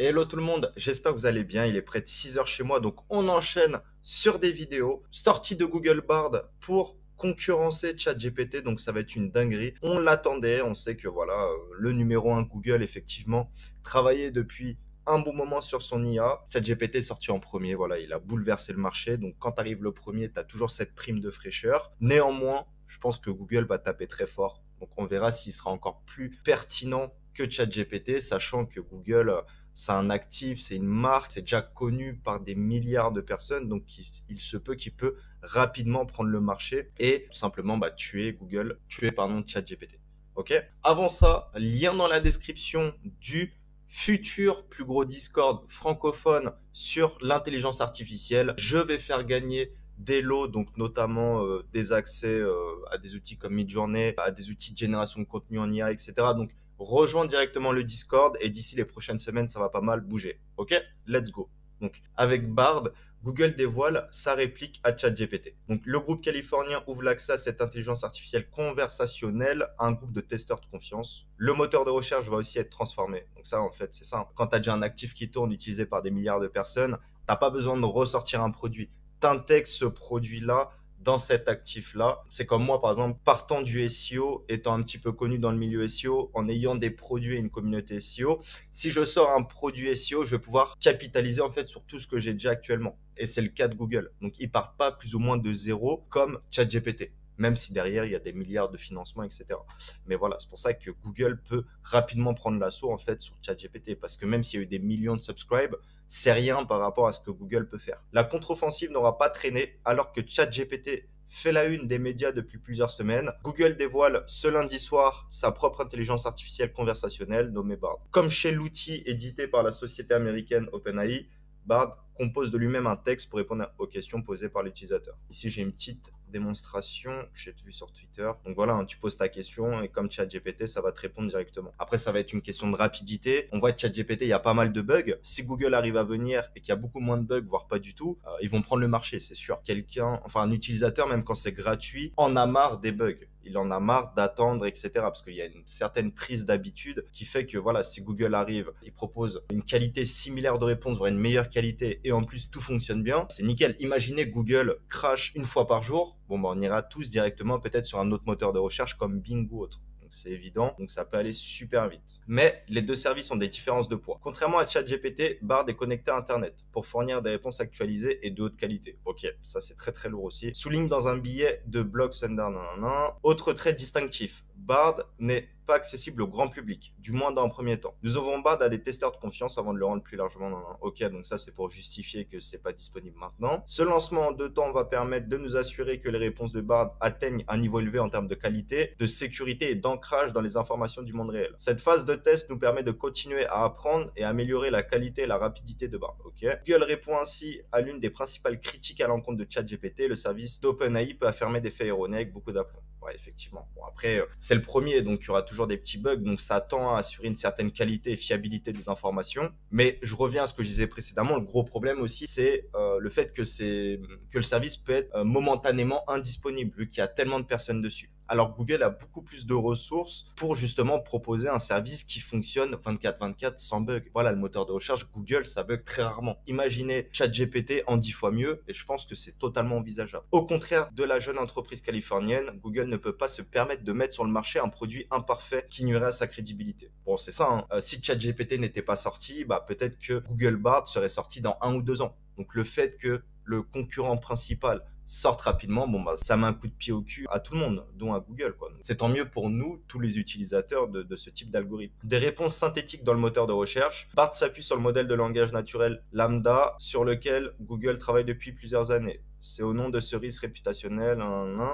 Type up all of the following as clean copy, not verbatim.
Hello tout le monde, j'espère que vous allez bien. Il est près de 6 heures chez moi, donc on enchaîne sur des vidéos. Sortie de Google Bard pour concurrencer ChatGPT, donc ça va être une dinguerie. On l'attendait, on sait que voilà, le numéro un Google, effectivement, travaillait depuis un bon moment sur son IA. ChatGPT est sorti en premier, voilà, il a bouleversé le marché. Donc quand arrive le premier, tu as toujours cette prime de fraîcheur. Néanmoins, je pense que Google va taper très fort. Donc on verra s'il sera encore plus pertinent que ChatGPT, sachant que Google c'est un actif, c'est une marque, c'est déjà connu par des milliards de personnes, donc il se peut qu'il peut rapidement prendre le marché et tout simplement tuer Google, tuer pardon ChatGPT. Ok. Avant ça, lien dans la description du futur plus gros Discord francophone sur l'intelligence artificielle. Je vais faire gagner des lots, donc notamment des accès à des outils comme Midjourney, à des outils de génération de contenu en IA, etc. Donc rejoins directement le Discord et d'ici les prochaines semaines, ça va pas mal bouger. Ok, let's go. Donc, avec Bard, Google dévoile sa réplique à ChatGPT. Donc, le groupe californien ouvre l'accès à cette intelligence artificielle conversationnelle à un groupe de testeurs de confiance. Le moteur de recherche va aussi être transformé. Donc, ça, en fait, c'est simple. Quand tu as déjà un actif qui tourne utilisé par des milliards de personnes, tu n'as pas besoin de ressortir un produit. Tu intègres ce produit-là dans cet actif-là. C'est comme moi, par exemple, partant du SEO, étant un petit peu connu dans le milieu SEO, en ayant des produits et une communauté SEO, si je sors un produit SEO, je vais pouvoir capitaliser en fait sur tout ce que j'ai déjà actuellement. Et c'est le cas de Google. Donc, ils partent pas plus ou moins de zéro comme ChatGPT. Même si derrière, il y a des milliards de financements, etc. Mais voilà, c'est pour ça que Google peut rapidement prendre l'assaut en fait sur ChatGPT. Parce que même s'il y a eu des millions de subscribes, c'est rien par rapport à ce que Google peut faire. La contre-offensive n'aura pas traîné alors que ChatGPT fait la une des médias depuis plusieurs semaines. Google dévoile ce lundi soir sa propre intelligence artificielle conversationnelle nommée Bard. Comme chez l'outil édité par la société américaine OpenAI, Bard compose de lui-même un texte pour répondre aux questions posées par l'utilisateur. Ici, j'ai une petite démonstration que j'ai vue sur Twitter. Donc voilà, hein, tu poses ta question et comme ChatGPT, ça va te répondre directement. Après, ça va être une question de rapidité. On voit que ChatGPT, il y a pas mal de bugs. Si Google arrive à venir et qu'il y a beaucoup moins de bugs, voire pas du tout, ils vont prendre le marché, c'est sûr. Un utilisateur, même quand c'est gratuit, en a marre des bugs. Il en a marre d'attendre, etc. Parce qu'il y a une certaine prise d'habitude qui fait que voilà, si Google arrive, il propose une qualité similaire de réponse, voire une meilleure qualité, et en plus tout fonctionne bien, c'est nickel. Imaginez Google crash une fois par jour, bon on ira tous directement peut-être sur un autre moteur de recherche comme Bing ou autre. C'est évident, donc ça peut aller super vite. Mais les deux services ont des différences de poids. Contrairement à ChatGPT, Bard est connecté à Internet pour fournir des réponses actualisées et de haute qualité. Ok, ça c'est très très lourd aussi. Souligne dans un billet de blog Sundar. Autre trait distinctif, Bard n'est pas accessible au grand public, du moins dans un premier temps. Nous ouvrons Bard à des testeurs de confiance avant de le rendre plus largement. Ok, donc ça c'est pour justifier que c'est pas disponible maintenant. Ce lancement en 2 temps va permettre de nous assurer que les réponses de Bard atteignent un niveau élevé en termes de qualité, de sécurité et d'ancrage dans les informations du monde réel. Cette phase de test nous permet de continuer à apprendre et à améliorer la qualité et la rapidité de Bard. Ok. Google répond ainsi à l'une des principales critiques à l'encontre de ChatGPT. Le service d'OpenAI peut affirmer des faits erronés avec beaucoup d'aplomb. Ouais, effectivement. Bon, après, c'est le premier, donc il y aura toujours des petits bugs, donc ça tend à assurer une certaine qualité et fiabilité des informations. Mais je reviens à ce que je disais précédemment, le gros problème aussi, c'est le fait que le service peut être momentanément indisponible, vu qu'il y a tellement de personnes dessus. Alors Google a beaucoup plus de ressources pour justement proposer un service qui fonctionne 24/24 sans bug. Voilà, le moteur de recherche Google, ça bug très rarement. Imaginez ChatGPT en 10 fois mieux et je pense que c'est totalement envisageable. Au contraire de la jeune entreprise californienne, Google ne peut pas se permettre de mettre sur le marché un produit imparfait qui nuirait à sa crédibilité. Bon, c'est ça, hein. Si ChatGPT n'était pas sorti, peut-être que Google Bard serait sorti dans 1 ou 2 ans. Donc le fait que le concurrent principal sortent rapidement, ça met un coup de pied au cul à tout le monde, dont à Google, quoi. C'est tant mieux pour nous, tous les utilisateurs de ce type d'algorithme. Des réponses synthétiques dans le moteur de recherche. Bard s'appuie sur le modèle de langage naturel Lambda, sur lequel Google travaille depuis plusieurs années. C'est au nom de ce risque réputationnel,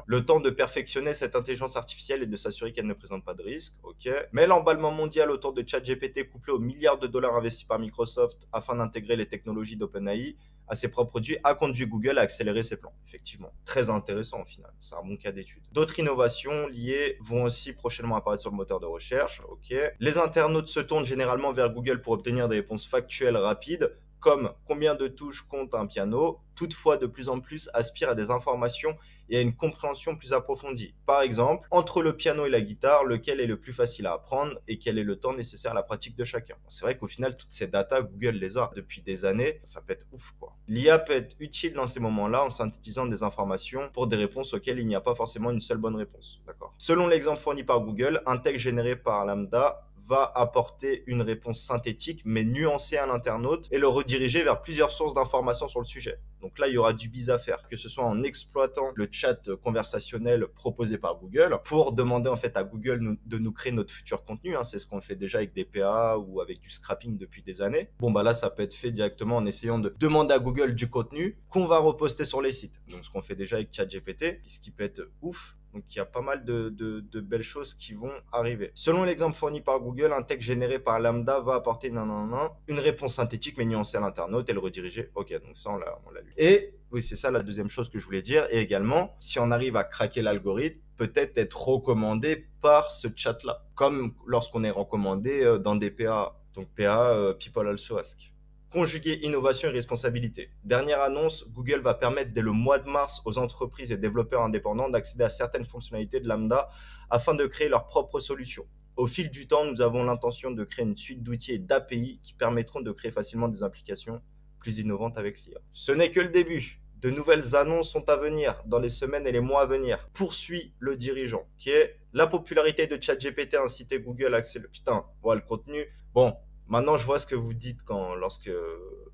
le temps de perfectionner cette intelligence artificielle et de s'assurer qu'elle ne présente pas de risque, ok. Mais l'emballement mondial autour de ChatGPT couplé aux milliards de dollars investis par Microsoft afin d'intégrer les technologies d'OpenAI à ses propres produits a conduit Google à accélérer ses plans. Effectivement, très intéressant au final, c'est un bon cas d'étude. D'autres innovations liées vont aussi prochainement apparaître sur le moteur de recherche, ok. Les internautes se tournent généralement vers Google pour obtenir des réponses factuelles rapides, comme combien de touches compte un piano, toutefois de plus en plus aspirent à des informations et à une compréhension plus approfondie. Par exemple, entre le piano et la guitare, lequel est le plus facile à apprendre et quel est le temps nécessaire à la pratique de chacun. C'est vrai qu'au final, toutes ces datas, Google les a depuis des années, ça peut être ouf quoi. L'IA peut être utile dans ces moments-là en synthétisant des informations pour des réponses auxquelles il n'y a pas forcément une seule bonne réponse. D'accord. Selon l'exemple fourni par Google, un texte généré par Lambda va apporter une réponse synthétique mais nuancée à l'internaute et le rediriger vers plusieurs sources d'informations sur le sujet. Donc là, il y aura du biz à faire, que ce soit en exploitant le chat conversationnel proposé par Google pour demander en fait à Google de nous créer notre futur contenu. C'est ce qu'on fait déjà avec des PA ou avec du scrapping depuis des années. Bon, bah là, ça peut être fait directement en essayant de demander à Google du contenu qu'on va reposter sur les sites. Donc, ce qu'on fait déjà avec ChatGPT, ce qui peut être ouf. Donc, il y a pas mal de belles choses qui vont arriver. Selon l'exemple fourni par Google, un texte généré par Lambda va apporter une réponse synthétique mais nuancée à l'internaute et le rediriger. Ok, donc ça, on l'a lu. Et oui, c'est ça la deuxième chose que je voulais dire. Et également, si on arrive à craquer l'algorithme, peut-être être recommandé par ce chat-là, comme lorsqu'on est recommandé dans des PA. Donc PA, People Also Ask. Conjuguer innovation et responsabilité. Dernière annonce, Google va permettre dès le mois de mars aux entreprises et développeurs indépendants d'accéder à certaines fonctionnalités de Lambda afin de créer leurs propres solutions. Au fil du temps, nous avons l'intention de créer une suite d'outils et d'API qui permettront de créer facilement des applications plus innovantes avec l'IA. Ce n'est que le début. De nouvelles annonces sont à venir dans les semaines et les mois à venir. Poursuit le dirigeant, qui est la popularité de ChatGPT a incité Google à accélérer. Putain, voilà le contenu. Bon, maintenant je vois ce que vous dites lorsque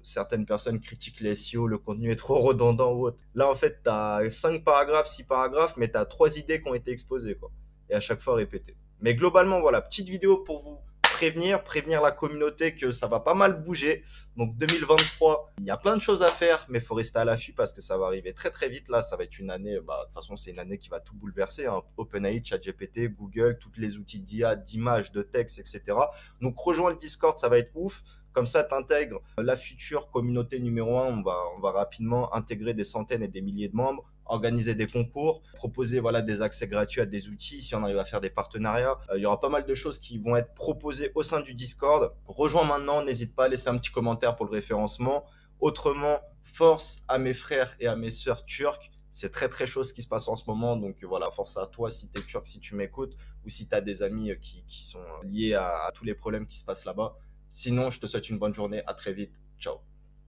certaines personnes critiquent les SEO, le contenu est trop redondant ou autre. Là, en fait, tu as 5 paragraphes, 6 paragraphes, mais tu as 3 idées qui ont été exposées, quoi. Et à chaque fois répétées. Mais globalement, voilà, petite vidéo pour vous prévenir la communauté que ça va pas mal bouger. Donc 2023, il y a plein de choses à faire, mais il faut rester à l'affût parce que ça va arriver très très vite. Là, ça va être une année, de toute façon, c'est une année qui va tout bouleverser. OpenAI, ChatGPT, Google, tous les outils d'IA, d'images, de texte, etc. Donc rejoins le Discord, ça va être ouf. Comme ça, tu intègres la future communauté numéro 1. On va rapidement intégrer des centaines et des milliers de membres, organiser des concours, proposer des accès gratuits à des outils si on arrive à faire des partenariats. Il y aura pas mal de choses qui vont être proposées au sein du Discord. Rejoins maintenant, n'hésite pas à laisser un petit commentaire pour le référencement. Autrement, force à mes frères et à mes sœurs turcs. C'est très très chaud ce qui se passe en ce moment, donc voilà, force à toi si tu es turc, si tu m'écoutes, ou si tu as des amis qui sont liés à tous les problèmes qui se passent là-bas. Sinon, je te souhaite une bonne journée, à très vite, ciao.